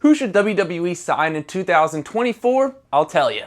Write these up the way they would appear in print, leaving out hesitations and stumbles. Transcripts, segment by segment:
Who should WWE sign in 2024? I'll tell you.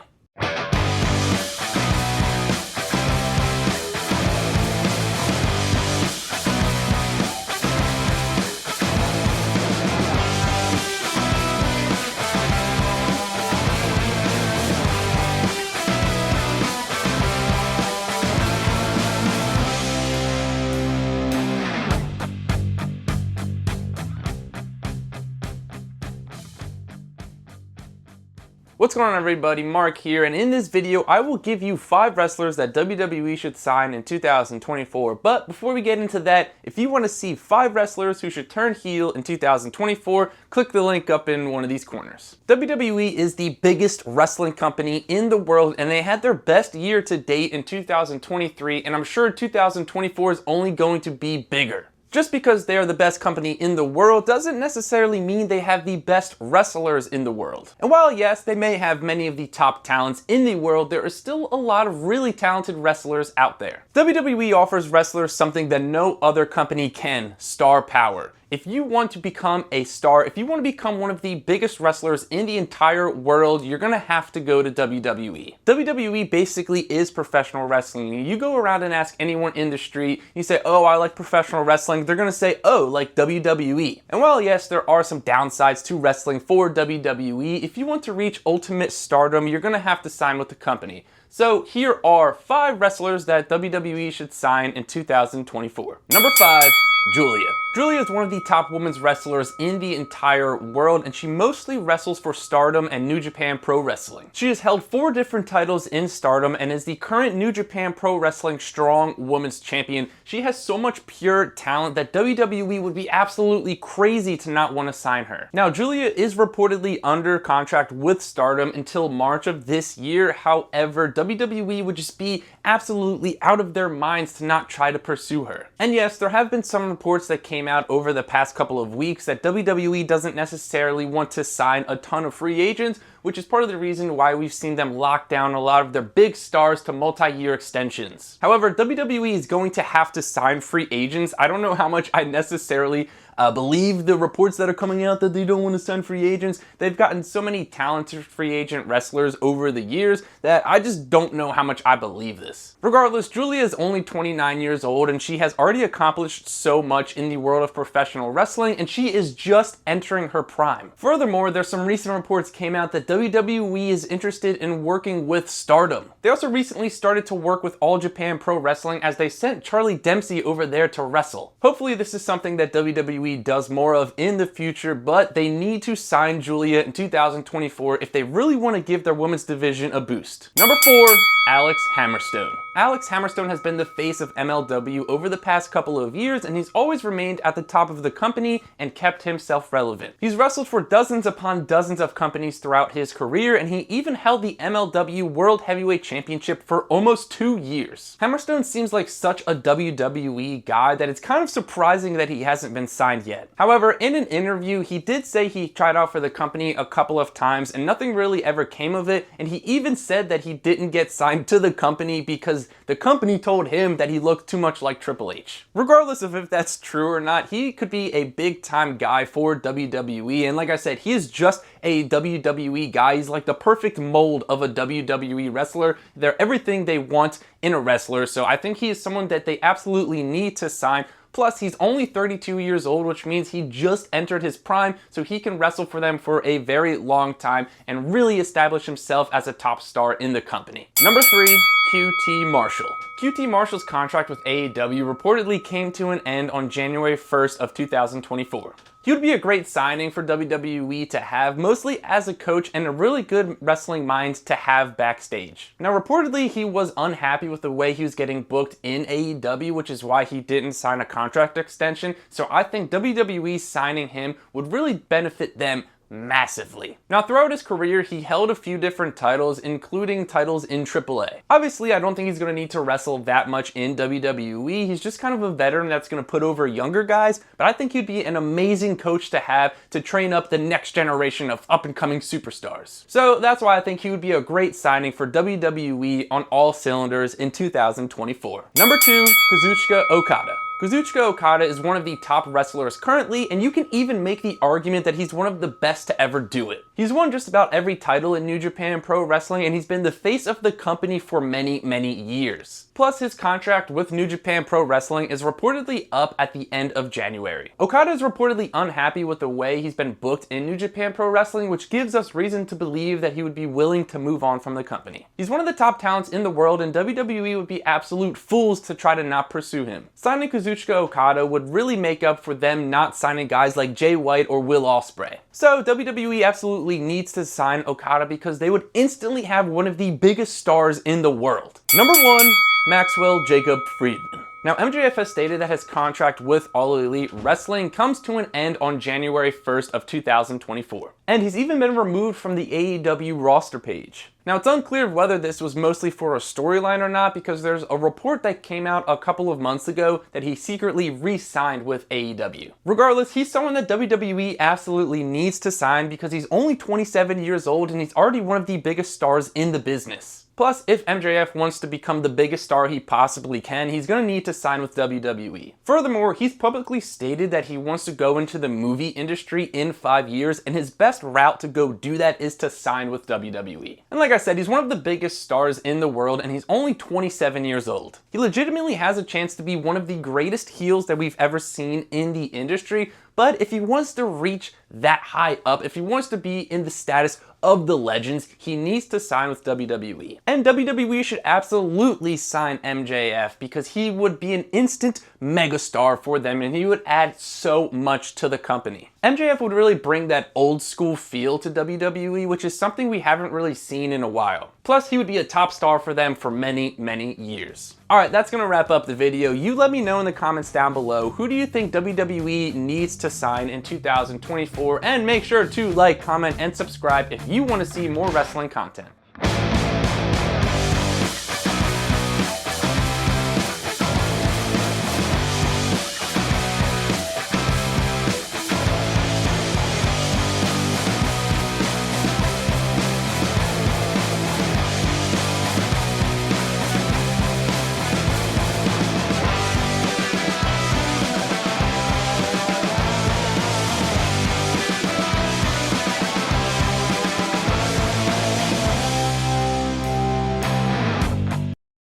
What's going on, everybody? Mark here, and in this video I will give you 5 wrestlers that WWE should sign in 2024. But before we get into that, if you want to see 5 wrestlers who should turn heel in 2024, click the link up in one of these corners. WWE is the biggest wrestling company in the world, and they had their best year to date in 2023, and I'm sure 2024 is only going to be bigger. Just because they are the best company in the world doesn't necessarily mean they have the best wrestlers in the world. And while yes, they may have many of the top talents in the world, there are still a lot of really talented wrestlers out there. WWE offers wrestlers something that no other company can: star power. If you want to become a star, if you want to become one of the biggest wrestlers in the entire world, you're gonna have to go to WWE. WWE basically is professional wrestling. You go around and ask anyone in the street, you say, oh, I like professional wrestling, they're gonna say, oh, like WWE. And while yes, there are some downsides to wrestling for WWE, if you want to reach ultimate stardom, you're gonna have to sign with the company. So here are 5 wrestlers that WWE should sign in 2024. Number 5, Julia. Julia is one of the top women's wrestlers in the entire world, and she mostly wrestles for Stardom and New Japan Pro Wrestling. She has held 4 different titles in Stardom and is the current New Japan Pro Wrestling Strong Women's Champion. She has so much pure talent that WWE would be absolutely crazy to not want to sign her. Now, Julia is reportedly under contract with Stardom until March of this year. However, WWE would just be absolutely out of their minds to not try to pursue her. And yes, there have been some reports that came out over the past couple of weeks that WWE doesn't necessarily want to sign a ton of free agents, which is part of the reason why we've seen them lock down a lot of their big stars to multi-year extensions. However, WWE is going to have to sign free agents. I don't know how much I necessarily believe the reports that are coming out that they don't want to sign free agents. They've gotten so many talented free agent wrestlers over the years that I just don't know how much I believe this. Regardless, Julia is only 29 years old and she has already accomplished so much in the world of professional wrestling, and she is just entering her prime. Furthermore, there's some recent reports came out that WWE is interested in working with Stardom. They also recently started to work with All Japan Pro Wrestling as they sent Charlie Dempsey over there to wrestle. Hopefully this is something that WWE does more of in the future, but they need to sign Julia in 2024 if they really want to give their women's division a boost. Number 4, Alex Hammerstone. Alex Hammerstone has been the face of MLW over the past couple of years, and he's always remained at the top of the company and kept himself relevant. He's wrestled for dozens upon dozens of companies throughout his career, and he even held the MLW World Heavyweight Championship for almost 2 years. Hammerstone seems like such a WWE guy that it's kind of surprising that he hasn't been signed yet. However, in an interview, he did say he tried out for the company a couple of times and nothing really ever came of it, and he even said that he didn't get signed to the company because the company told him that he looked too much like Triple H. Regardless of if that's true or not, he could be a big time guy for WWE, and like I said, he is just a WWE guy. He's like the perfect mold of a WWE wrestler. They're everything they want in a wrestler, so I think he is someone that they absolutely need to sign. Plus, he's only 32 years old, which means he just entered his prime, so he can wrestle for them for a very long time and really establish himself as a top star in the company. Number 3, QT Marshall. QT Marshall's contract with AEW reportedly came to an end on January 1st of 2024. He would be a great signing for WWE to have, mostly as a coach and a really good wrestling mind to have backstage. Now, reportedly, he was unhappy with the way he was getting booked in AEW, which is why he didn't sign a contract extension. So I think WWE signing him would really benefit them massively. Now, throughout his career, he held a few different titles, including titles in AAA. Obviously, I don't think he's going to need to wrestle that much in WWE. He's just kind of a veteran that's going to put over younger guys, but I think he'd be an amazing coach to have to train up the next generation of up-and-coming superstars. So that's why I think he would be a great signing for WWE on all cylinders in 2024. Number 2, Kazuya Okada. Kazuya Okada is one of the top wrestlers currently, and you can even make the argument that he's one of the best to ever do it. He's won just about every title in New Japan Pro Wrestling, and he's been the face of the company for many, many years. Plus, his contract with New Japan Pro Wrestling is reportedly up at the end of January. Okada is reportedly unhappy with the way he's been booked in New Japan Pro Wrestling, which gives us reason to believe that he would be willing to move on from the company. He's one of the top talents in the world, and WWE would be absolute fools to try to not pursue him. Signing Kazuya Okada would really make up for them not signing guys like Jay White or Will Ospreay. So WWE absolutely needs to sign Okada because they would instantly have one of the biggest stars in the world. Number 1, Maxwell Jacob Friedman. Now, MJF has stated that his contract with All Elite Wrestling comes to an end on January 1st of 2024. And he's even been removed from the AEW roster page. Now, it's unclear whether this was mostly for a storyline or not, because there's a report that came out a couple of months ago that he secretly re-signed with AEW. Regardless, he's someone that WWE absolutely needs to sign because he's only 27 years old and he's already one of the biggest stars in the business. Plus, if MJF wants to become the biggest star he possibly can, he's going to need to sign with WWE. Furthermore, he's publicly stated that he wants to go into the movie industry in 5 years, and his best route to go do that is to sign with WWE. And like I said, he's one of the biggest stars in the world, and he's only 27 years old. He legitimately has a chance to be one of the greatest heels that we've ever seen in the industry, but if he wants to reach that high up, if he wants to be in the status of the legends, he needs to sign with WWE. And WWE should absolutely sign MJF because he would be an instant megastar for them and he would add so much to the company. MJF would really bring that old school feel to WWE, which is something we haven't really seen in a while. Plus, he would be a top star for them for many, many years. Alright, that's gonna wrap up the video. You let me know in the comments down below, who do you think WWE needs to sign in 2024? And make sure to like, comment, and subscribe if you want to see more wrestling content.